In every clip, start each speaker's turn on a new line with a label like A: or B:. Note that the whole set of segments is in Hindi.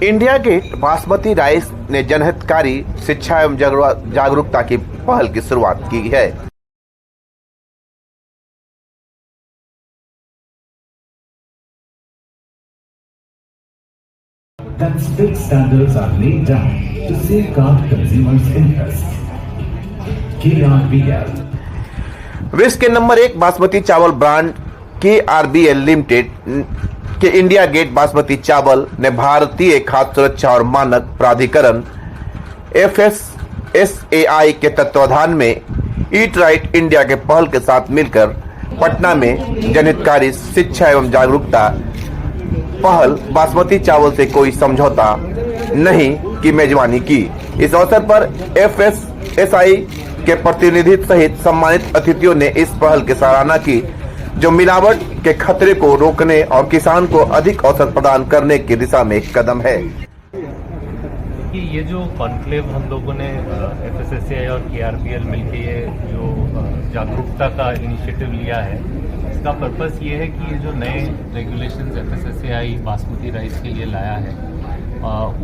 A: इंडिया गेट बासमती राइस ने जनहितकारी शिक्षा एवं जागरूकता की पहल की शुरुआत की है।
B: That strict standards are laid down to safeguard consumers' interests. KRBL
A: विश्व के नंबर 1 बासमती चावल ब्रांड KRBL लिमिटेड के इंडिया गेट बासमती चावल ने भारतीय खाद्य सुरक्षा और मानक प्राधिकरण FSSAI के तत्वाधान में ईट राइट इंडिया के पहल के साथ मिलकर पटना में जनहितकारी शिक्षा एवं जागरूकता पहल बासमती चावल से कोई समझौता नहीं की मेजबानी की। इस अवसर पर FSSAI के प्रतिनिधि सहित सम्मानित अतिथियों ने इस पहल की सराहना की, जो मिलावट के खतरे को रोकने और किसान को अधिक अवसर प्रदान करने की दिशा में एक कदम है।
C: ये जो कॉन्क्लेव हम लोगों ने FSSAI और KRBL मिलकर ये जो जागरूकता का इनिशिएटिव लिया है, इसका पर्पस ये है कि ये जो नए रेगुलेशंस FSSAI बासमती राइस के लिए लाया है,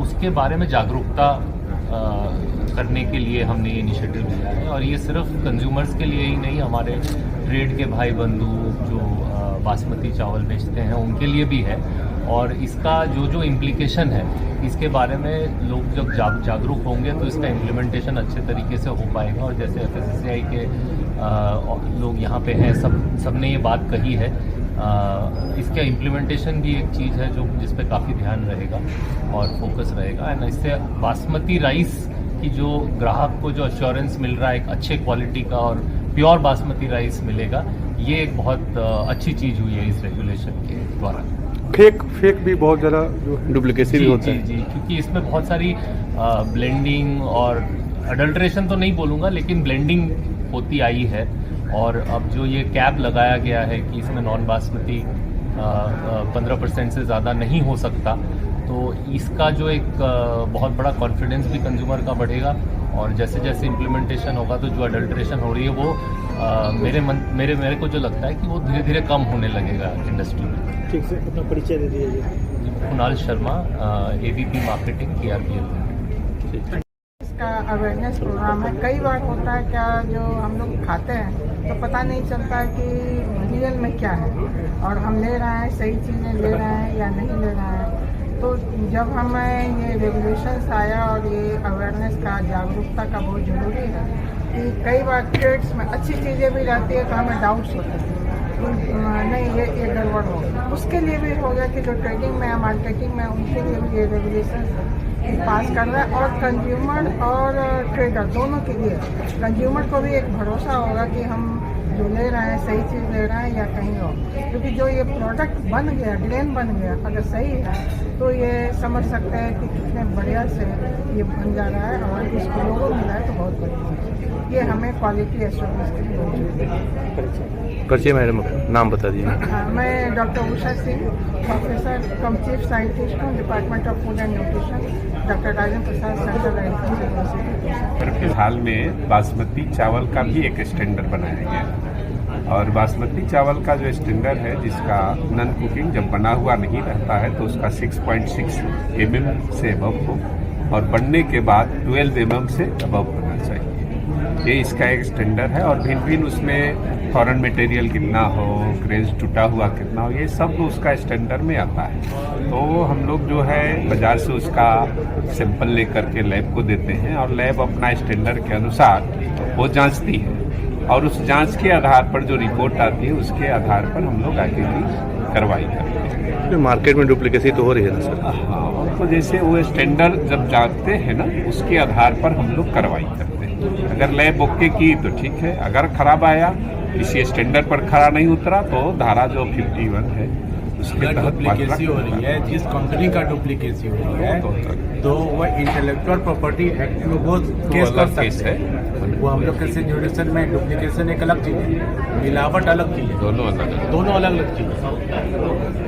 C: उसके बारे में जागरूकता करने के लिए हमने ये इनिशिएटिव लिया है। और ये सिर्फ कंज्यूमर्स के लिए ही नहीं, हमारे ट्रेड के भाई बंधु जो बासमती चावल बेचते हैं उनके लिए भी है। और इसका जो इम्प्लीकेशन है, इसके बारे में लोग जब जागरूक होंगे तो इसका इम्प्लीमेंटेशन अच्छे तरीके से हो पाएगा। और जैसे FSSAI के लोग यहाँ पे हैं, सबने ये बात कही है, इसका इम्प्लीमेंटेशन भी एक चीज़ है जो जिस पे काफ़ी ध्यान रहेगा और फोकस रहेगा। एंड इससे बासमती राइस की जो ग्राहक को जो अश्योरेंस मिल रहा है एक अच्छे क्वालिटी का और प्योर बासमती राइस मिलेगा, ये एक बहुत अच्छी चीज़ हुई है इस रेगुलेशन के द्वारा।
D: फेक भी बहुत ज़्यादा जो डुप्लीकेसी भी होता है।
C: जी, क्योंकि इसमें बहुत सारी ब्लेंडिंग और अडल्ट्रेशन तो नहीं बोलूँगा, लेकिन ब्लेंडिंग होती आई है। और अब जो ये कैप लगाया गया है कि इसमें नॉन बासमती 15% से ज़्यादा नहीं हो सकता, तो इसका जो एक बहुत बड़ा कॉन्फिडेंस भी कंज्यूमर का बढ़ेगा। और जैसे जैसे इम्प्लीमेंटेशन होगा तो जो अडल्ट्रेशन हो रही है वो मेरे को जो लगता है कि वो धीरे धीरे कम होने लगेगा इंडस्ट्री में।
D: ठीक से अपना परिचय दे दीजिए।
C: Kunal Sharma, AVP marketing KRBL।
E: इसका अवेयरनेस प्रोग्राम है। कई बार होता है क्या, जो हम लोग खाते हैं तो पता नहीं चलता कि रियल में क्या है और हम ले रहे हैं, सही चीज़ें ले रहे हैं या नहीं ले रहे हैं। तो जब हमें ये रेगुलेशंस आया और ये अवेयरनेस का, जागरूकता का बहुत ज़रूरी है कि कई बार ट्रेड्स में अच्छी चीज़ें भी रहती है तो हमें डाउट्स होते हैं नहीं ये गड़बड़ हो। उसके लिए भी हो गया कि जो ट्रेडिंग में है, मार्केटिंग में, उनके लिए भी ये रेगुलेशन पास कर रहा है। और कंज्यूमर और ट्रेडर दोनों के लिए, कंज्यूमर को भी एक भरोसा होगा कि हम जो ले रहे हैं सही चीज़ ले रहे हैं या कहीं और, क्योंकि जो ये प्रोडक्ट बन गया, ग्रेन बन गया, अगर सही है तो ये समझ सकते हैं कि कितने बढ़िया से ये बन जा रहा है। और इसको लोगों मिला है तो बहुत बढ़िया। ये हमें क्वालिटी एश्योरेंस के लिए बहुत जरूरी है।
D: परिचय मैडम, नाम बता दीजिए।
E: मैं doctor Usha Singh, professor cum chief scientist हूँ, department of food and nutrition, doctor Rajendra Prasad central agriculture university.
F: हाल में बासमती चावल का भी एक स्टैंडर्ड बनाया गया और बासमती चावल का जो स्टैंडर्ड है, जिसका नॉन कुकिंग जब बना हुआ नहीं रहता है तो उसका 6.6 mm से अबव हो और बनने के बाद 12 mm से अबव होना चाहिए। ये इसका एक स्टैंडर्ड है। और भिन्न भिन्न उसमें फॉरेन मटेरियल कितना हो, ग्रेज टूटा हुआ कितना हो, ये सब उसका स्टैंडर्ड में आता है। तो हम लोग जो है बाजार से उसका सैंपल लेकर के लैब को देते हैं और लैब अपना स्टैंडर्ड के अनुसार वो जांचती है और उस जांच के आधार पर जो रिपोर्ट आती है उसके आधार पर हम लोग आगे की कार्रवाई करते हैं।
D: तो मार्केट में डुप्लीकेसी तो हो रही है ना सर?
F: हाँ, तो जैसे वो स्टैंडर्ड जब जानते हैं ना, उसके आधार पर हम लोग कार्रवाई करते हैं। अगर लैब ओके की तो ठीक है, अगर खराब आया, किसी स्टैंडर्ड पर खरा नहीं उतरा तो धारा जो 51 है उसके तहत
G: डुप्लीकेसी हो रही है। जिस कंपनी का डुप्लीकेसी हो रही है तो वह इंटेलेक्चुअल प्रॉपर्टी एक्ट में वो केस कर सकते हैं। वो हम लोग के न्यूट्रिशन में डुप्लीकेशन एक अलग चीज़ है, मिलावट अलग चीज़ है, दोनों अलग अलग चीज़ है।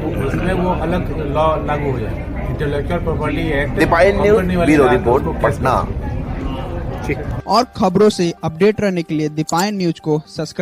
G: तो उसमें वो अलग लॉ लागू हो जाए। Intellectual property act
A: Deepayan news bureau report, Patna.
H: और खबरों से अपडेट रहने के लिए दीपायन न्यूज को सब्सक्राइब